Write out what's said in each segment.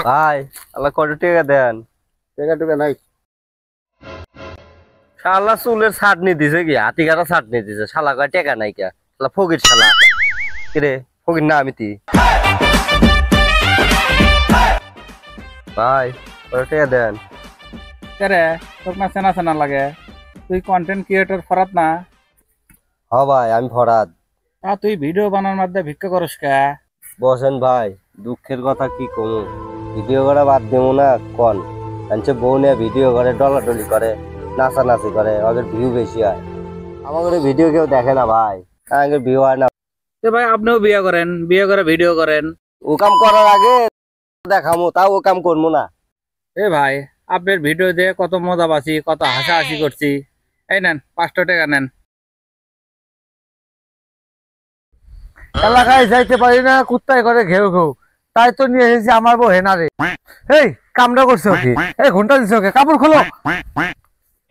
ভাই আল্লাহ কত টাকা দেন? টাকা টুকা নাই। শালা চুলের ছাটনি দিছে কি হাতি কাটা ছাটনি দিছে, শালা কয় টাকা নাই কে, শালা ফকির শালা। কিরে ফকির না আমি তি ভাই কত টাকা দেন? রে তোর না চেনা চেনা লাগে, তুই কন্টেন্ট ক্রিয়েটর ফরাত না? হ ভাই আমি ফরাদ। তুই ভিডিও বানানোর মধ্যে ভিক্ষা করস কে? বসেন ভাই, দুঃখের কথা কি কমু, ভিডিও করা বাদ দেবো না কন? আনছে বউ নিয়ে ভিডিও করে, ডলাডলি করে, নাচানাচি করে, ওদের ভিউ বেশি হয়। আমাদের ভিডিও কেউ দেখে না ভাই, আমাদের ভিউ হয় না। ভাই আপনিও বিয়ে করেন, বিয়ে করে ভিডিও করেন। ও কাম করার আগে দেখামো, তাও ও কাম করবো না। ভাই আপনার ভিডিও দিয়ে কত মজা পাচ্ছি, কত হাসাহাসি করছি। এই নেন 500 টাকা নেন। এলাকায় যাইতে পারি না, কুত্তায় করে ঘেউ ঘেউ, তাই তো নিয়ে এসেছি আমার বউ হেনারে। এই কামড়া করছে ওকে, এই ঘন্টা দিছে ওকে, কাপড় খোলো।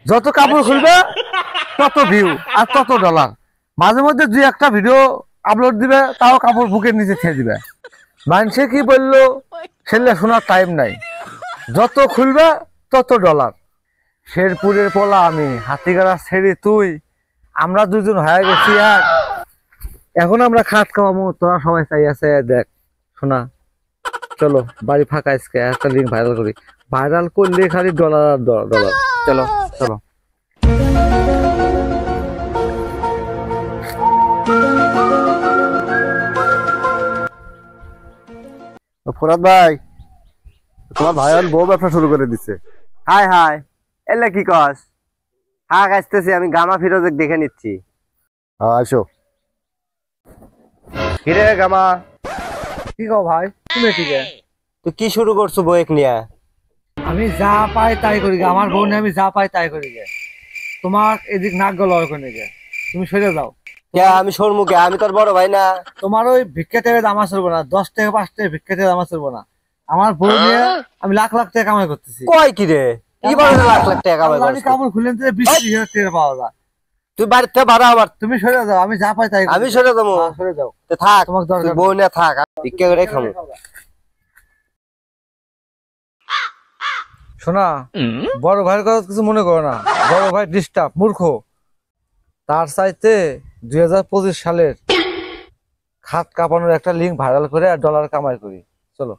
যত কাপড় খুলবে তত ভিউ আর তত ডলার। মাঝে মধ্যে 2-1টা ভিডিও আপলোড দিবে, তাও কাপড় বুকের নিচে ছেড়ে দিবে। মানুষে কি বললো ছেলে শোনার টাইম নাই, যত খুলবে তত ডলার। শেরপুরের পোলা আমি, হাতিগাড়া ছেড়ে তুই, আমরা দুজন হয়ে গেছি আর। এখন আমরা খাট খাওয়াবো, তোরা সবাই চাই আছে। দেখ শোনা, চলো বাড়ি ফাঁকা, আজকে একটা লিঙ্ক ভাইরাল করি, ভাইরাল করলে খালি ডলার আর ডলার। চলো চলো। ফরাদ ভাই, তোমার ভাই বউ ব্যবসা শুরু করে দিচ্ছে। হাই হাই, এলে কি কস? হাক আসতেছি, আমি গামা ফিরোজে দেখে নিচ্ছি। আসো। কিরে গামা? কি কও ভাই তুমি? ঠিক তুই কি শুরু করছো বউয়েক নিয়ে? আমি যা পাই তাই করি গে, আমার বোন আমি যা পাই তাই করি গে। তোমার এদিক নাক গলা ওখানে গে, তুমি সরে যাও। আমি সরমুখে, আমি তোর বড় ভাই না? তোমার ওই ভিক্ষা থেকে দামা চলবো না, 10 টাকা 5 টাকা ভিক্ষা থেকে দামা চলবো না। আমার বউ নিয়ে আমি লাখ লাখ টাকা কামাই করতেছি। কয় কি রে, কি বলে লাখ লাখ টাকা কামাই করছিস? কাপড় খুলে 20,000 টাকা পাওয়া যায়। তুই বাড়িতে ভাড়া আমার। তুমি সরে যাও, আমি যা পাই তাই। আমি সরে যাবো? সরে যাও, থাক, তোমার দরকার বউ নিয়ে থাক, ভিক্ষা করে খামো। শোনা, বড় ভাইয়ের কথা কিছু মনে করো না, বড় ভাই ডিস্টার্ব মূর্খ। তার চাইতে 2025 সালের খাট কাঁপানোর একটা লিঙ্ক ভাইরাল করে আর ডলার কামাই করি। চলো।